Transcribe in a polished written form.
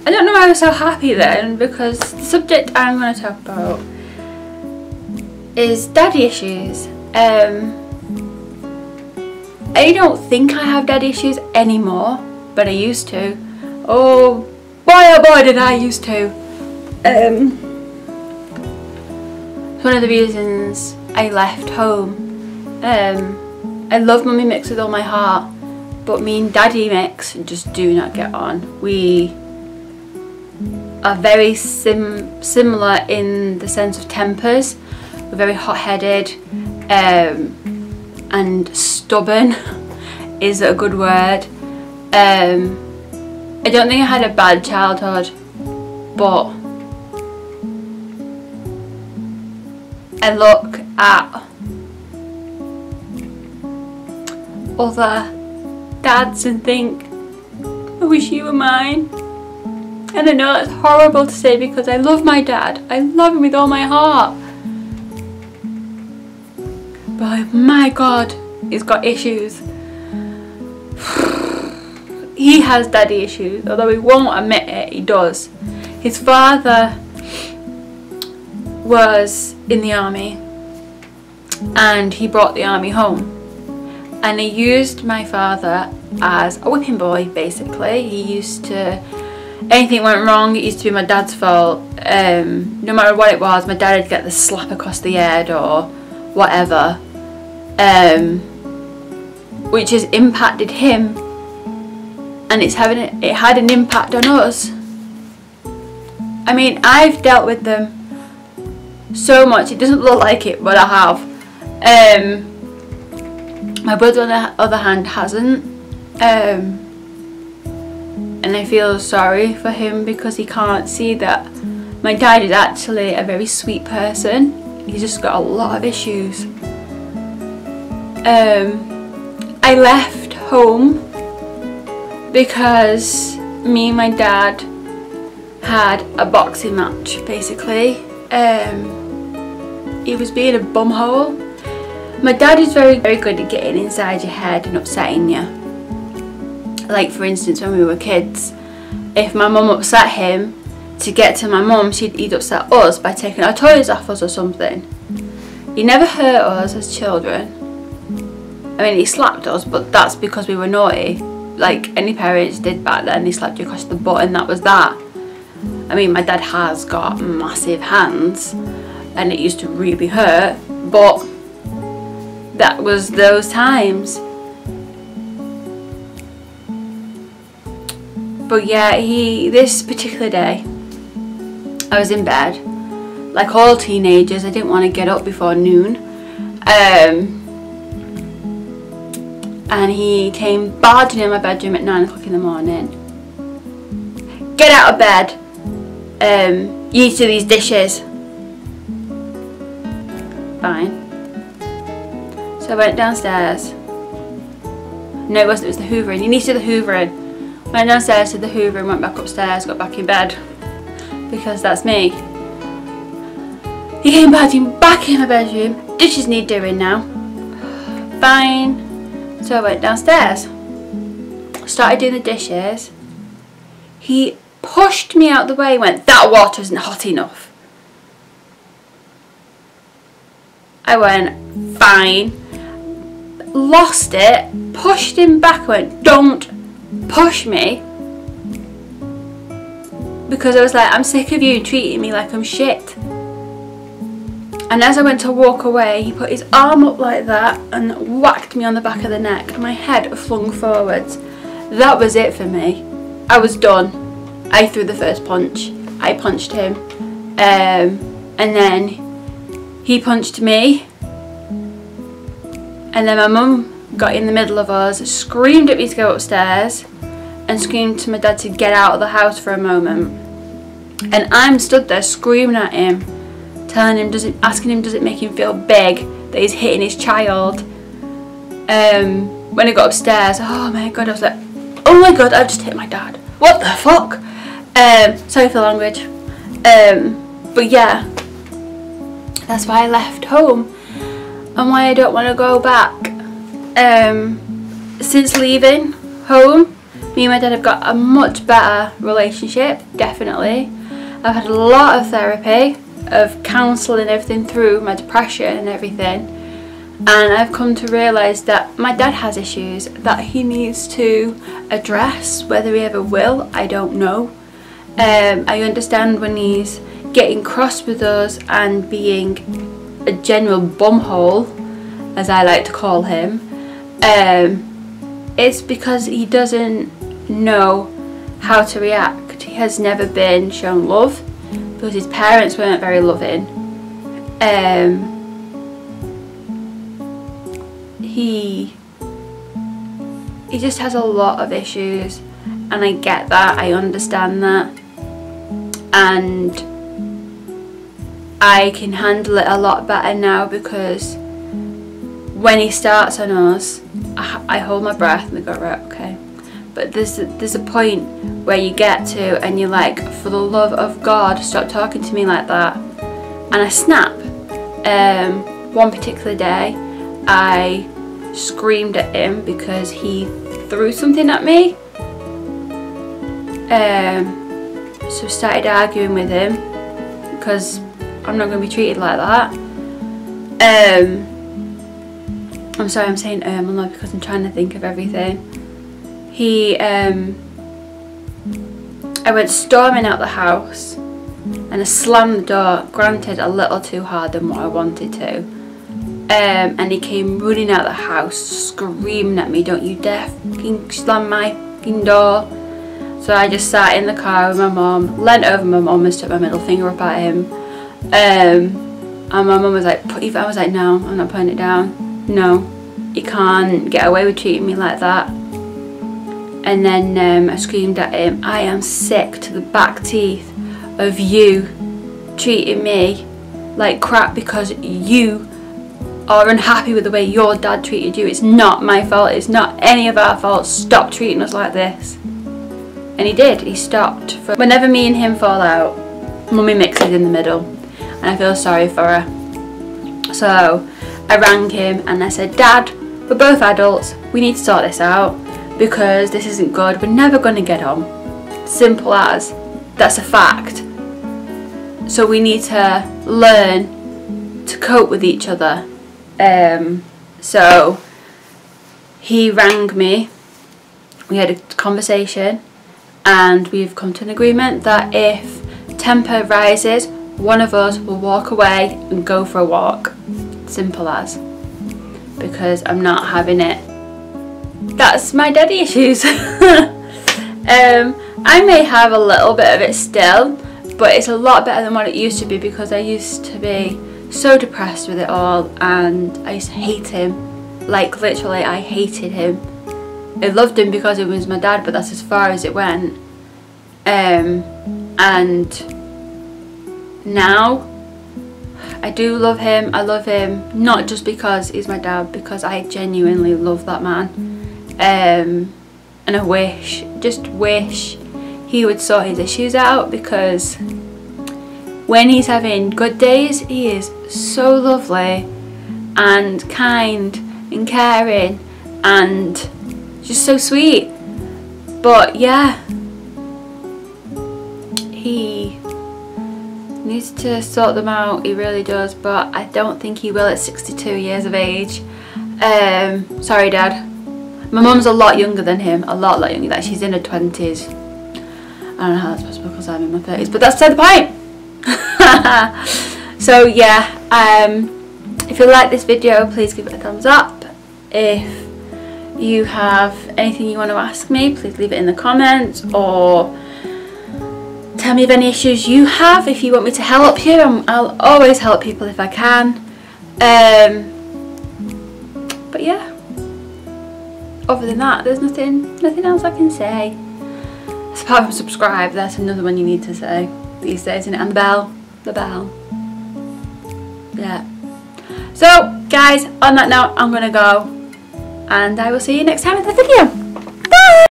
I don't know why I was so happy then, because the subject I'm going to talk about is daddy issues. I don't think I have daddy issues anymore, but I used to. Oh boy did I used to. One of the reasons I left home. I love Mummy Mix with all my heart, but me and Daddy Mix just do not get on. We are very similar in the sense of tempers. We're very hot-headed and stubborn is a good word. I don't think I had a bad childhood, but I look at other dads and think, I wish you were mine. And I know that's horrible to say because I love my dad. I love him with all my heart. But my God, he's got issues. He has daddy issues, although he won't admit it, he does. His father was in the army and he brought the army home. And he used my father as a whipping boy, basically. He used to, anything went wrong, it used to be my dad's fault. No matter what it was, my dad would get the slap across the head or whatever. Which has impacted him, and it had an impact on us. I mean, I've dealt with them so much, it doesn't look like it, but I have. My brother on the other hand hasn't, and I feel sorry for him because he can't see that my dad is actually a very sweet person. He's just got a lot of issues. I left home because me and my dad had a boxing match, basically. He was being a bumhole. My dad is very, very good at getting inside your head and upsetting you. Like, for instance, when we were kids, if my mum upset him, to get to my mum, he'd upset us by taking our toys off us or something. He never hurt us as children. I mean, he slapped us, but that's because we were naughty. Like any parents did back then, they slapped you across the butt and that was that. I mean, my dad has got massive hands and it used to really hurt, but that was those times. But yeah, this particular day, I was in bed, like all teenagers. I didn't want to get up before noon. And he came barging in my bedroom at 9 o'clock in the morning. Get out of bed. You need to do these dishes. Fine. So I went downstairs. No, it wasn't, it was the hoovering. You need to do the hoovering. Went downstairs to the hoovering, went back upstairs, got back in bed. Because that's me. He came barging back in my bedroom. Dishes need doing now. Fine. So I went downstairs. Started doing the dishes. He pushed me out the way, went, that water isn't hot enough. I went, fine. Lost it, pushed him back, went, don't push me. Because I was like, I'm sick of you treating me like I'm shit. And as I went to walk away, he put his arm up like that and whacked me on the back of the neck and my head flung forwards. That was it for me. I was done. I threw the first punch. I punched him. And then he punched me. And then my mum got in the middle of us, screamed at me to go upstairs and screamed to my dad to get out of the house for a moment. And I'm stood there screaming at him, telling him, asking him, does it make him feel big that he's hitting his child? When I got upstairs, oh my God, I was like, oh my God, I've just hit my dad. What the fuck? Sorry for the language. But yeah, that's why I left home and why I don't want to go back. Since leaving home, Me and my dad have got a much better relationship, definitely. I've had a lot of therapy, of counselling everything through my depression and everything, and I've come to realise that my dad has issues that he needs to address. Whether he ever will, I don't know. I understand when he's getting cross with us and being a general bumhole, as I like to call him. It's because he doesn't know how to react. He has never been shown love because his parents weren't very loving. He just has a lot of issues, and I get that, I understand that, and I can handle it a lot better now, because when he starts on us, I hold my breath and I go, right, okay. But there's a point where you get to and you're like, for the love of God, stop talking to me like that. And I snap. One particular day I screamed at him because he threw something at me. So I started arguing with him because I'm not going to be treated like that. I'm sorry, I'm saying a lot because I'm trying to think of everything. I went storming out the house and I slammed the door, granted a little too hard than what I wanted to. And he came running out the house screaming at me, don't you dare fucking slam my fucking door. So I just sat in the car with my mum, leant over my mum and stuck my middle finger up at him. And my mum was like, I was like, no, I'm not putting it down. No, you can't get away with treating me like that. And then I screamed at him, I am sick to the back teeth of you treating me like crap because you are unhappy with the way your dad treated you. It's not my fault, it's not any of our fault. Stop treating us like this. And he did, he stopped. Whenever me and him fall out, Mummy mixes in the middle and I feel sorry for her. So I rang him and I said, Dad, we're both adults, we need to sort this out because this isn't good, we're never going to get on. Simple as, that's a fact. So we need to learn to cope with each other. So he rang me, we had a conversation, and we've come to an agreement that if temper rises, one of us will walk away and go for a walk. Simple as. Because I'm not having it. That's my daddy issues. I may have a little bit of it still, but it's a lot better than what it used to be, because I used to be so depressed with it all and I used to hate him. Like literally I hated him. I loved him because he was my dad, but that's as far as it went. And now I do love him. I love him not just because he's my dad, because I genuinely love that man. And I just wish he would sort his issues out, because when he's having good days he is so lovely and kind and caring and just so sweet. But yeah, he needs to sort them out, he really does, but I don't think he will at 62 years of age. Sorry Dad. My mum's a lot younger than him, a lot younger, like she's in her 20s. I don't know how that's possible because I'm in my 30s, but that's the point. So yeah, if you like this video, please give it a thumbs up. If you have anything you want to ask me, please leave it in the comments, or tell me of any issues you have. If you want me to help you, I'll always help people if I can. But yeah, other than that, there's nothing else I can say. Apart from subscribe, that's another one you need to say these days, isn't it? And the bell. Yeah. So guys, on that note, I'm gonna go and I will see you next time with the video.